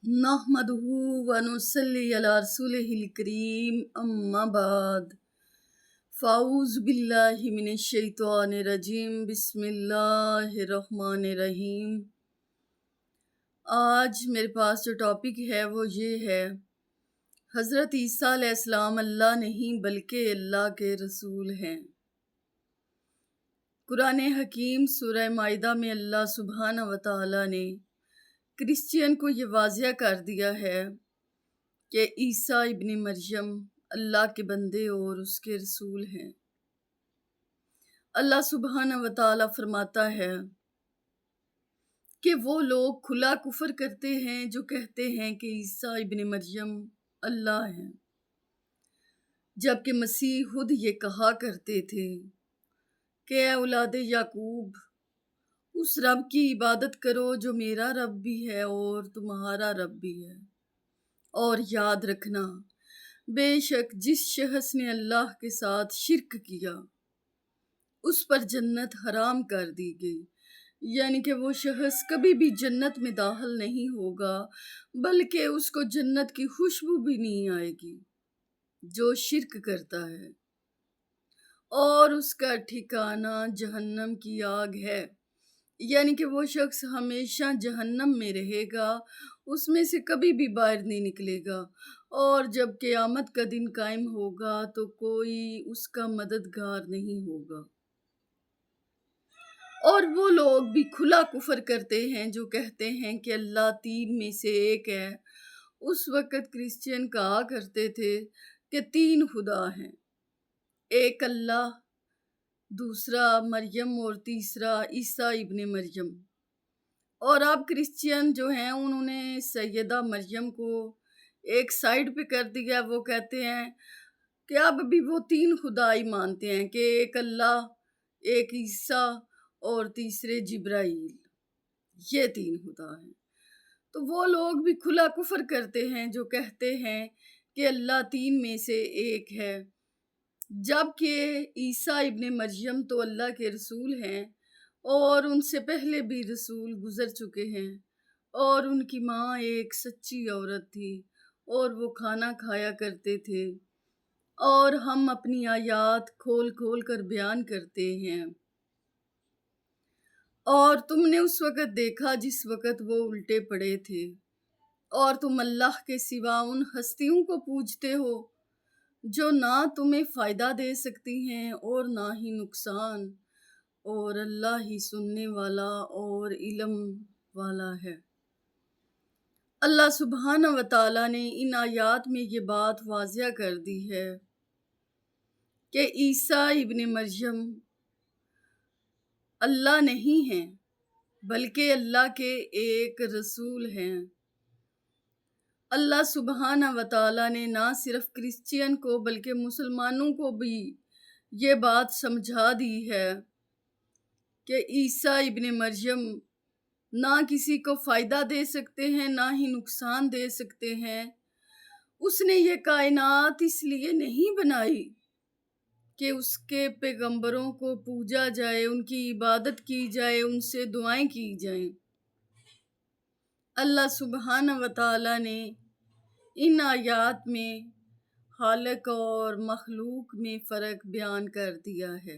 نحمدہ ونصلی علی رسولہ الکریم اما بعد فاعوذ باللہ من الشیطان الرجیم بسم اللہ الرحمن الرحیم۔ آج میرے پاس جو ٹاپک ہے وہ یہ ہے، حضرت عیسیٰ علیہ السلام اللہ نہیں بلکہ اللہ کے رسول ہیں۔ قرآن حکیم سورہ مائدہ میں اللہ سبحانہ و تعالیٰ نے کرسچین کو یہ واضح کر دیا ہے کہ عیسیٰ ابن مریم اللہ کے بندے اور اس کے رسول ہیں۔ اللہ سبحانہ و تعالیٰ فرماتا ہے کہ وہ لوگ کھلا کفر کرتے ہیں جو کہتے ہیں کہ عیسیٰ ابن مریم اللہ ہیں، جبکہ مسیح خود یہ کہا کرتے تھے کہ اے اولاد یعقوب، اس رب کی عبادت کرو جو میرا رب بھی ہے اور تمہارا رب بھی ہے، اور یاد رکھنا بے شک جس شخص نے اللہ کے ساتھ شرک کیا اس پر جنت حرام کر دی گئی، یعنی کہ وہ شخص کبھی بھی جنت میں داخل نہیں ہوگا بلکہ اس کو جنت کی خوشبو بھی نہیں آئے گی جو شرک کرتا ہے، اور اس کا ٹھکانہ جہنم کی آگ ہے، یعنی کہ وہ شخص ہمیشہ جہنم میں رہے گا، اس میں سے کبھی بھی باہر نہیں نکلے گا، اور جب قیامت کا دن قائم ہوگا تو کوئی اس کا مددگار نہیں ہوگا۔ اور وہ لوگ بھی کھلا کفر کرتے ہیں جو کہتے ہیں کہ اللہ تین میں سے ایک ہے۔ اس وقت کرسچین کہا کرتے تھے کہ تین خدا ہیں، ایک اللہ، دوسرا مریم اور تیسرا عیسیٰ ابن مریم۔ اور اب کرسچین جو ہیں انہوں نے سیدہ مریم کو ایک سائیڈ پہ کر دیا، وہ کہتے ہیں کہ اب بھی وہ تین خدا ہی مانتے ہیں کہ ایک اللہ، ایک عیسیٰ اور تیسرے جبرائیل، یہ تین خدا ہیں۔ تو وہ لوگ بھی کھلا کفر کرتے ہیں جو کہتے ہیں کہ اللہ تین میں سے ایک ہے، جبکہ عیسیٰ ابن مریم تو اللہ کے رسول ہیں اور ان سے پہلے بھی رسول گزر چکے ہیں، اور ان کی ماں ایک سچی عورت تھی اور وہ کھانا کھایا کرتے تھے، اور ہم اپنی آیات کھول کھول کر بیان کرتے ہیں، اور تم نے اس وقت دیکھا جس وقت وہ الٹے پڑے تھے، اور تم اللہ کے سوا ان ہستیوں کو پوجتے ہو جو نہ تمہیں فائدہ دے سکتی ہیں اور نہ ہی نقصان، اور اللہ ہی سننے والا اور علم والا ہے۔ اللہ سبحانہ و تعالیٰ نے ان آیات میں یہ بات واضح کر دی ہے کہ عیسیٰ ابن مریم اللہ نہیں ہیں بلکہ اللہ کے ایک رسول ہیں۔ اللہ سبحانہ و تعالیٰ نے نہ صرف کرسچین کو بلکہ مسلمانوں کو بھی یہ بات سمجھا دی ہے کہ عیسیٰ ابن مریم نہ کسی کو فائدہ دے سکتے ہیں نہ ہی نقصان دے سکتے ہیں۔ اس نے یہ کائنات اس لیے نہیں بنائی کہ اس کے پیغمبروں کو پوجا جائے، ان کی عبادت کی جائے، ان سے دعائیں کی جائیں۔ اللہ سبحانہ و تعالیٰ نے ان آیات میں خالق اور مخلوق میں فرق بیان کر دیا ہے۔